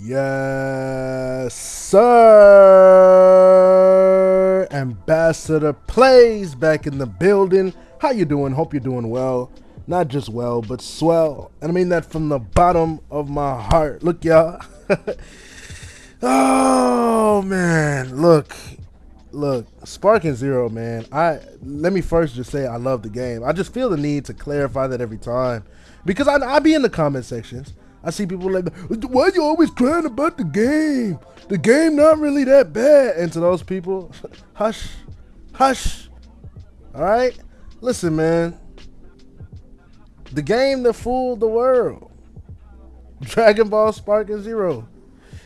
Yes, sir. Ambassador Plays back in the building. How you doing? Hope you're doing well. Not just well, but swell. And I mean that from the bottom of my heart. Look, y'all. Oh man, look, Sparking Zero, man. Let me first just say I love the game. I just feel the need to clarify that every time because I be in the comment sections. I see people like, why you always crying about the game? The game not really that bad. And to those people, hush, hush. All right, listen, man. The game that fooled the world, Dragon Ball Sparking Zero.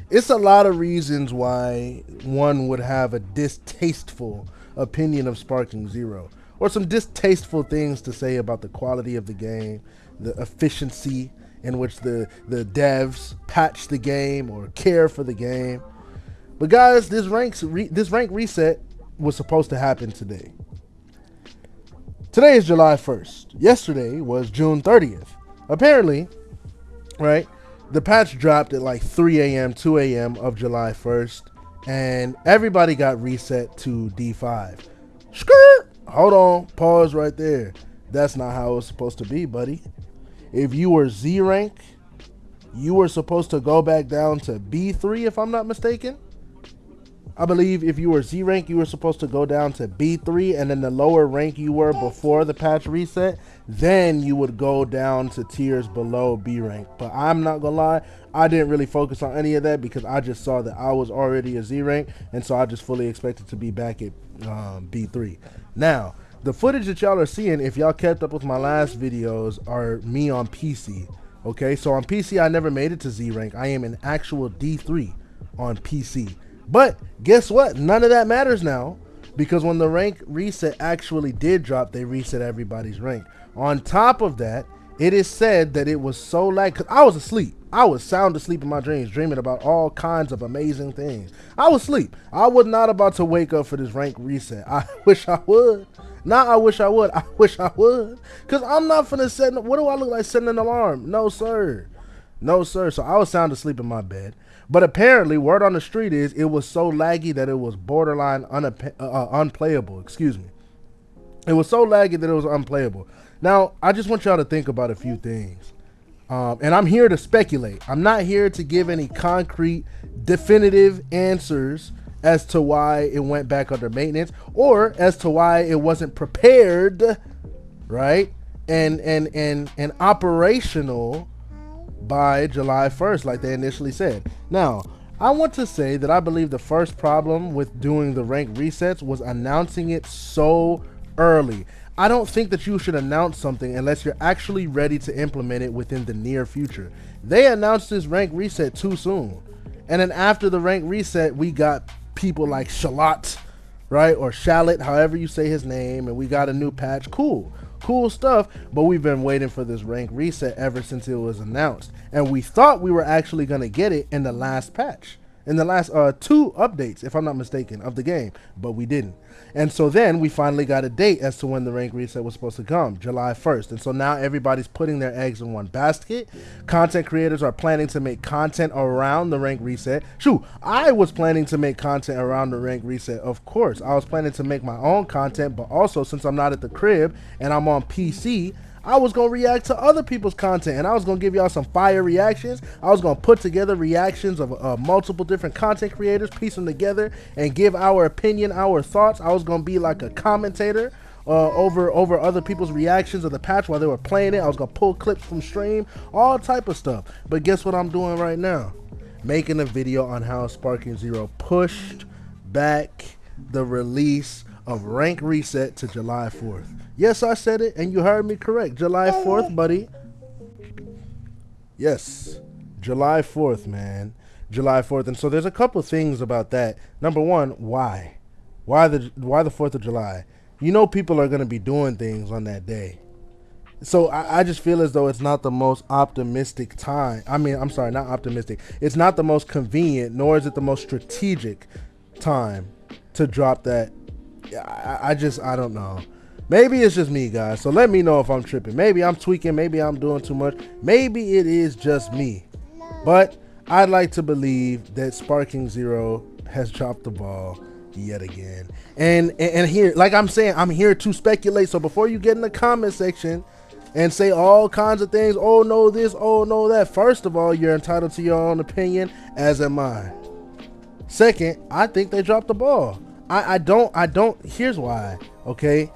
It's a lot of reasons why one would have a distasteful opinion of Sparking Zero, or some distasteful things to say about the quality of the game, the efficiency in which the devs patch the game or care for the game. But guys, this rank reset was supposed to happen today. Today is July 1st. Yesterday was June 30th. Apparently, right? The patch dropped at like 3 a.m., 2 a.m. of July 1st, and everybody got reset to D5. Skirt! Hold on, pause right there. That's not how it was supposed to be, buddy. If you were Z rank, you were supposed to go back down to B3, if I'm not mistaken. I believe if you were Z rank, you were supposed to go down to B3, and then the lower rank you were before the patch reset, then you would go down to tiers below B rank. But I'm not gonna lie, I didn't really focus on any of that because I just saw that I was already a Z rank, and so I just fully expected to be back at B3. Now, the footage that y'all are seeing, if y'all kept up with my last videos, are me on PC. Okay, so on PC, I never made it to Z rank. I am an actual D3 on PC. But guess what? None of that matters now because when the rank reset actually did drop, they reset everybody's rank. On top of that, it is said that it was so laggy because I was asleep. I was sound asleep in my dreams, dreaming about all kinds of amazing things. I was asleep. I was not about to wake up for this rank reset. I wish I would. Not I wish I would. I wish I would. Because I'm not finna set, what do I look like setting an alarm? No, sir. No, sir. So I was sound asleep in my bed. But apparently, word on the street is it was so laggy that it was borderline unplayable. Excuse me. It was so laggy that it was unplayable. Now, I just want y'all to think about a few things. And I'm here to speculate. I'm not here to give any concrete, definitive answers as to why it went back under maintenance or as to why it wasn't prepared, right? And operational by July 1st, like they initially said. Now, I want to say that I believe the first problem with doing the rank resets was announcing it so early. I don't think that you should announce something unless you're actually ready to implement it within the near future. They announced this rank reset too soon. And then after the rank reset, we got people like Shallot, right? Or Shallot, however you say his name, and we got a new patch. Cool stuff, but we've been waiting for this rank reset ever since it was announced, and we thought we were actually going to get it in the last patch, in the last 2 updates, if I'm not mistaken, of the game, but we didn't. And so then we finally got a date as to when the rank reset was supposed to come, July 1st. And so now everybody's putting their eggs in one basket. Content creators are planning to make content around the rank reset. Shoot, I was planning to make content around the rank reset, of course. I was planning to make my own content, but also since I'm not at the crib and I'm on PC, I was going to react to other people's content, and I was going to give y'all some fire reactions. I was going to put together reactions of multiple different content creators, piece them together, and give our opinion, our thoughts. I was going to be like a commentator over other people's reactions of the patch while they were playing it. I was going to pull clips from stream, all type of stuff. But guess what I'm doing right now? Making a video on how Sparking Zero pushed back the release of rank reset to July 4th. Yes, I said it, and you heard me correct. July 4th, buddy. Yes, July 4th, man. July 4th. And so there's a couple things about that. Number one, why? Why the 4th of July? You know people are going to be doing things on that day. So I just feel as though it's not the most optimistic time. I mean, I'm sorry, not optimistic. It's not the most convenient, nor is it the most strategic time to drop that. I don't know. Maybe it's just me, guys. So let me know if I'm tripping. Maybe I'm tweaking. Maybe I'm doing too much. Maybe it is just me. But I'd like to believe that Sparking Zero has dropped the ball yet again. And here, like I'm saying, I'm here to speculate. So before you get in the comment section and say all kinds of things, oh no this, oh no that, first of all, you're entitled to your own opinion, as am I. Second, I think they dropped the ball. I don't, here's why, okay?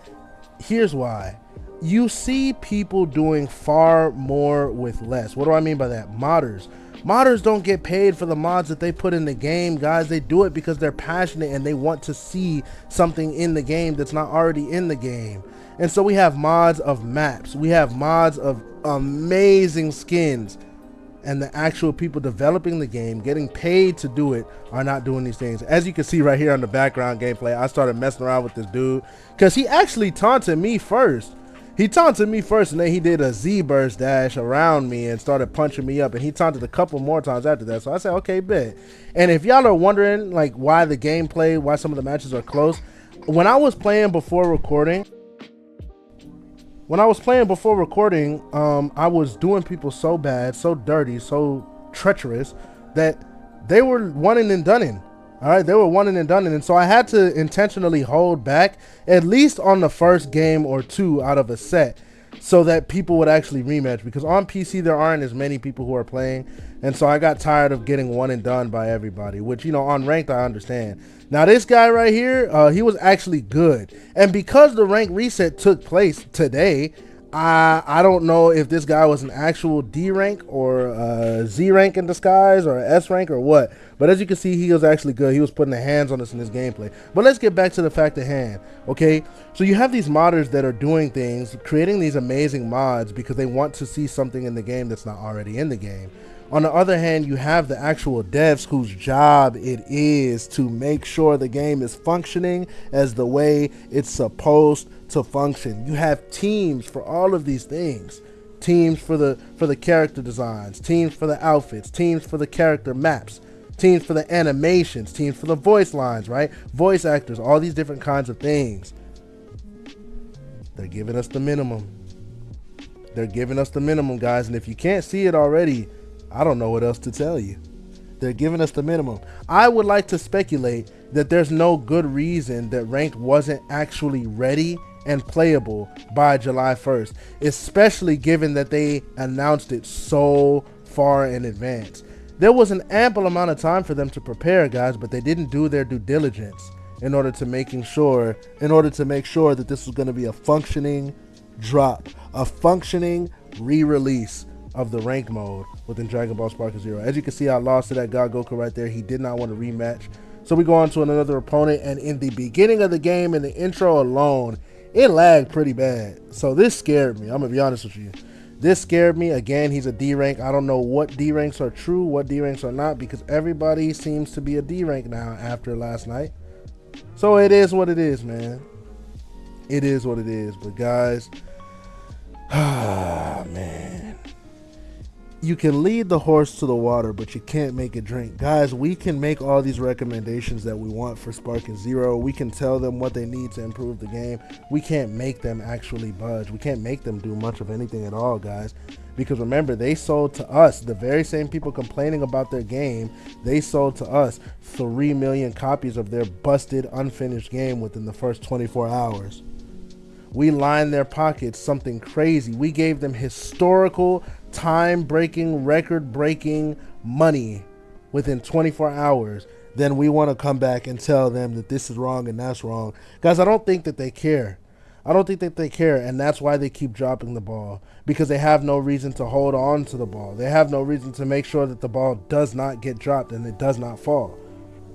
Here's why. You see people doing far more with less. What do I mean by that? Modders don't get paid for the mods that they put in the game, guys. They do it because they're passionate and they want to see something in the game that's not already in the game. And so we have mods of maps. We have mods of amazing skins. And the actual people developing the game, getting paid to do it, are not doing these things. As you can see right here on the background gameplay, I started messing around with this dude because he actually taunted me first. He taunted me first, and then he did a Z-burst dash around me and started punching me up, and he taunted a couple more times after that. So I said, okay, bet. And if y'all are wondering like why the gameplay, why some of the matches are close, when I was playing before recording, I was doing people so bad, so dirty, so treacherous that they were one and done. All right, they were one and done, and so I had to intentionally hold back at least on the first game or two out of a set so that people would actually rematch, because on PC there aren't as many people who are playing, and so I got tired of getting one and done by everybody, which, you know, on ranked I understand. Now this guy right here, he was actually good, and because the rank reset took place today, I don't know if this guy was an actual D rank or a Z rank in disguise or an S rank or what. But as you can see, he was actually good. He was putting the hands on us in this gameplay. But let's get back to the fact at hand. Okay, so you have these modders that are doing things, creating these amazing mods because they want to see something in the game that's not already in the game. On the other hand, you have the actual devs whose job it is to make sure the game is functioning as the way it's supposed to function. You have teams for all of these things. Teams for the character designs, teams for the outfits, teams for the character maps, teams for the animations, teams for the voice lines, right? Voice actors, all these different kinds of things. They're giving us the minimum. They're giving us the minimum, guys. And if you can't see it already, I don't know what else to tell you. They're giving us the minimum. I would like to speculate that there's no good reason that ranked wasn't actually ready and playable by July 1st, especially given that they announced it so far in advance. There was an ample amount of time for them to prepare, guys, but they didn't do their due diligence in order to make sure that this was going to be a functioning drop, a functioning re-release of the rank mode within Dragon Ball Sparking Zero. As you can see, I lost to that God Goku right there. He did not want to rematch. So we go on to another opponent, and in the beginning of the game, in the intro alone, it lagged pretty bad. So this scared me. I'm gonna be honest with you. This scared me. Again, he's a D rank. I don't know what D ranks are true, what D ranks are not, because everybody seems to be a D rank now after last night. So it is what it is, man. It is what it is. But guys, man. You can lead the horse to the water, but you can't make it drink. Guys, we can make all these recommendations that we want for Sparking Zero. We can tell them what they need to improve the game. We can't make them actually budge. We can't make them do much of anything at all, guys. Because remember, they sold to us, the very same people complaining about their game, they sold to us 3 million copies of their busted, unfinished game within the first 24 hours. We lined their pockets something crazy. We gave them historical, time-breaking, record-breaking money within 24 hours. Then we want to come back and tell them that this is wrong and that's wrong. Guys, I don't think that they care. I don't think that they care, and that's why they keep dropping the ball, because they have no reason to hold on to the ball. They have no reason to make sure that the ball does not get dropped and it does not fall.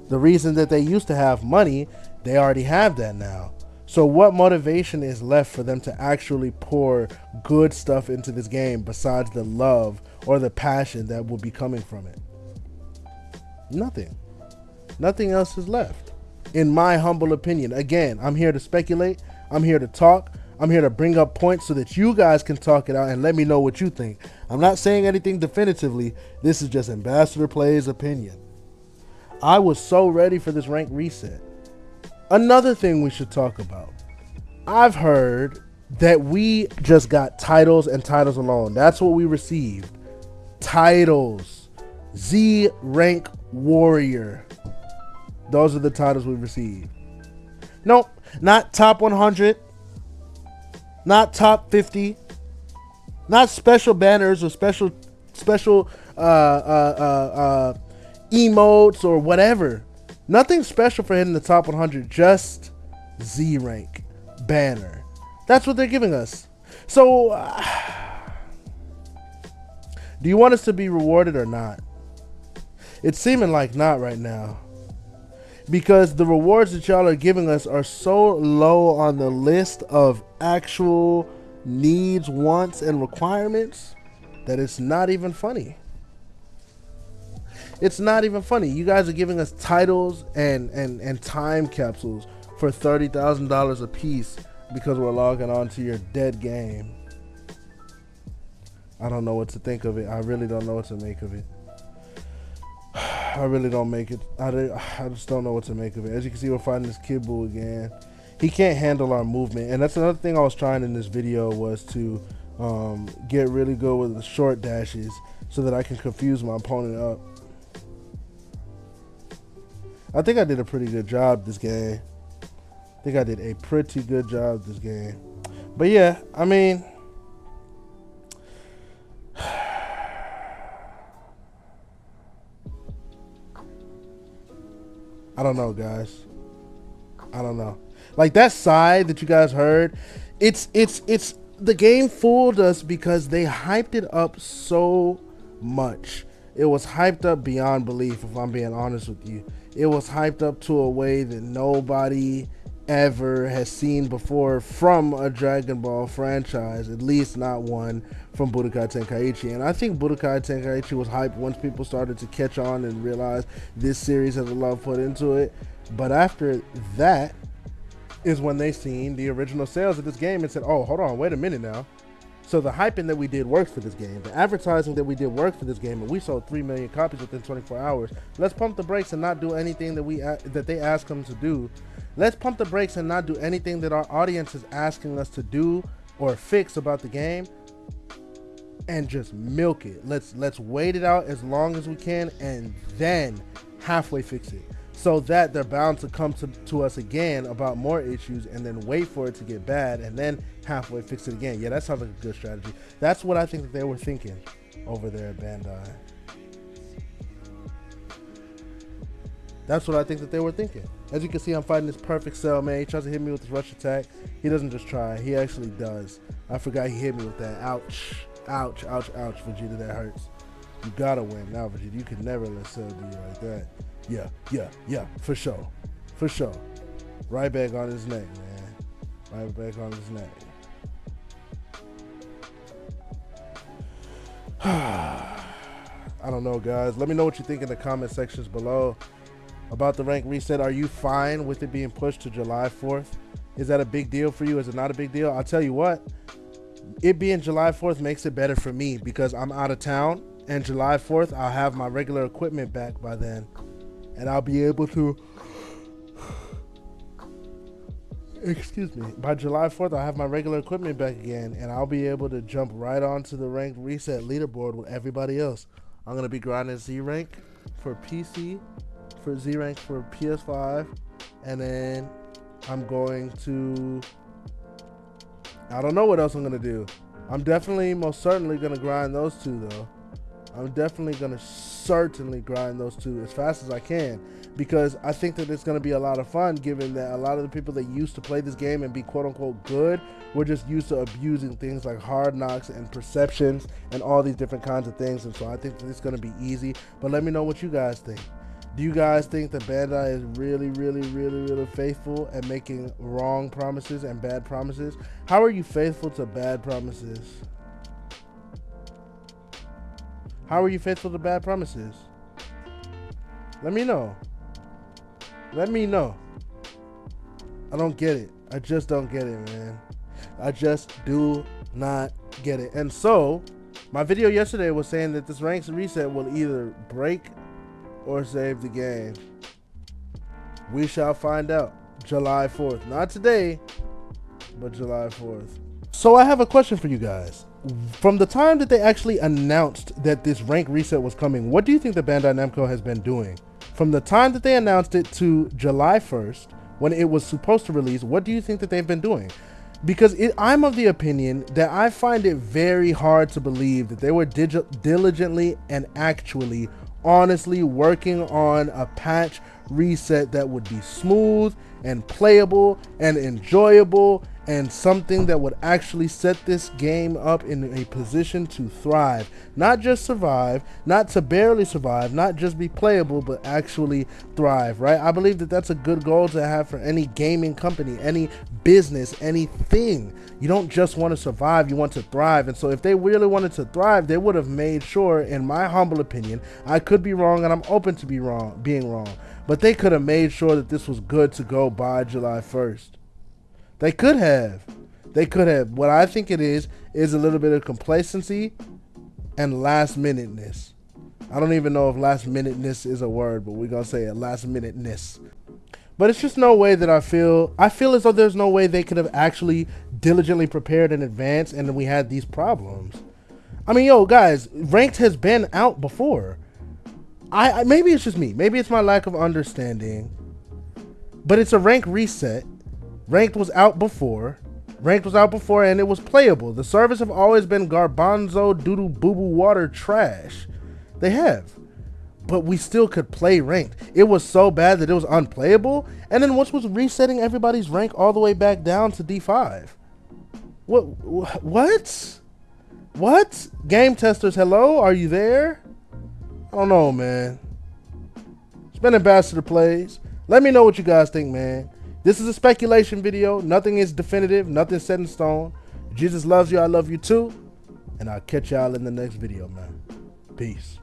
The reason that they used to have money, they already have that now. So what motivation is left for them to actually pour good stuff into this game besides the love or the passion that will be coming from it? Nothing. Nothing else is left, in my humble opinion. Again, I'm here to speculate. I'm here to talk. I'm here to bring up points so that you guys can talk it out and let me know what you think. I'm not saying anything definitively. This is just Ambassador Play's opinion. I was so ready for this rank reset. Another thing we should talk about. I've heard that we just got titles and titles alone. That's what we received. Titles. Z rank warrior. Those are the titles we received. Nope, not top 100, not top 50, not special banners or special emotes or whatever. Nothing special for hitting the top 100. Just Z rank banner. That's what they're giving us. So, do you want us to be rewarded or not? It's seeming like not right now. Because the rewards that y'all are giving us are so low on the list of actual needs, wants, and requirements that it's not even funny. It's not even funny. You guys are giving us titles and time capsules for $30,000 a piece because we're logging on to your dead game. I don't know what to think of it. I really don't know what to make of it. I really don't make it. I just don't know what to make of it. As you can see, we're fighting this Kid Buu again. He can't handle our movement, and that's another thing I was trying in this video was to get really good with the short dashes so that I can confuse my opponent up. I think I did a pretty good job this game. I think I did a pretty good job this game. But yeah, I mean, I don't know, guys. I don't know. Like that side that you guys heard, it's the game fooled us because they hyped it up so much. It was hyped up beyond belief, if I'm being honest with you. It was hyped up to a way that nobody ever has seen before from a Dragon Ball franchise, at least not one from Budokai Tenkaichi. And I think Budokai Tenkaichi was hyped once people started to catch on and realize this series has a love put into it. But after that is when they seen the original sales of this game and said, oh, hold on, wait a minute now. So the hyping that we did works for this game. The advertising that we did works for this game, and we sold 3 million copies within 24 hours. Let's pump the brakes and not do anything that they ask them to do. Let's pump the brakes and not do anything that our audience is asking us to do or fix about the game, and just milk it. Let's wait it out as long as we can and then halfway fix it, so that they're bound to come to us again about more issues and then wait for it to get bad and then halfway fix it again. Yeah, that sounds like a good strategy. That's what I think that they were thinking over there at Bandai. That's what I think that they were thinking. As you can see, I'm fighting this perfect cell, man. He tries to hit me with this rush attack. He doesn't just try. He actually does. I forgot he hit me with that. Ouch. Ouch, ouch, ouch, Vegeta. That hurts. You gotta win now, Vegeta. You could never let Cell do you like that. Yeah. For sure. For sure. Right back on his neck, man. Right back on his neck. I don't know, guys. Let me know what you think in the comment sections below about the rank reset. Are you fine with it being pushed to July 4th? Is that a big deal for you? Is it not a big deal? I'll tell you what, it being July 4th makes it better for me because I'm out of town, and July 4th I'll have my regular equipment back by then, and I'll be able to, excuse me, by July 4th I'll have my regular equipment back again, and I'll be able to jump right onto the ranked reset leaderboard with everybody else. I'm going to be grinding Z rank for PC, for Z rank for PS5, and then I'm going to, I don't know what else I'm going to do. I'm definitely, most certainly going to grind those two though. I'm definitely going to certainly grind those two as fast as I can, because I think that it's going to be a lot of fun, given that a lot of the people that used to play this game and be quote unquote good were just used to abusing things like hard knocks and perceptions and all these different kinds of things. And so I think that it's going to be easy, but let me know what you guys think. Do you guys think that Bandai is really faithful at making wrong promises and bad promises? How are you faithful to bad promises? How are you faithful to bad promises? Let me know. Let me know. I don't get it. I just don't get it, man. I just do not get it. And so, my video yesterday was saying that this ranks reset will either break or save the game. We shall find out July 4th. Not today, but July 4th. So I have a question for you guys. From the time that they actually announced that this rank reset was coming, what do you think that Bandai Namco has been doing? From the time that they announced it to July 1st, when it was supposed to release, what do you think that they've been doing? Because I'm of the opinion that I find it very hard to believe that they were diligently and actually honestly working on a patch reset that would be smooth and playable and enjoyable and something that would actually set this game up in a position to thrive, not just survive, not to barely survive, not just be playable, but actually thrive, right? I believe that that's a good goal to have for any gaming company, any business, anything. You don't just want to survive, you want to thrive. And so if they really wanted to thrive, they would have made sure, in my humble opinion, I could be wrong and I'm open to being wrong, but they could have made sure that this was good to go by July 1st. They could have. What I think it is a little bit of complacency and last minuteness. I don't even know if last minuteness is a word, but we're going to say it, last minuteness. But it's just no way that I feel as though there's no way they could have actually diligently prepared in advance and then we had these problems. I mean, yo, guys, Ranked has been out before. I maybe it's just me. Maybe it's my lack of understanding. But it's a rank reset. Ranked was out before. And it was playable. The servers have always been garbanzo, doodle, boo-boo, water, trash. They have. But we still could play Ranked. It was so bad that it was unplayable. And then once was resetting everybody's rank all the way back down to D5. What? What? Game testers, hello? Are you there? I don't know, man. It's been Ambassador Plays. Let me know what you guys think, man. This is a speculation video. Nothing is definitive. Nothing set in stone. Jesus loves you. I love you too. And I'll catch y'all in the next video, man. Peace.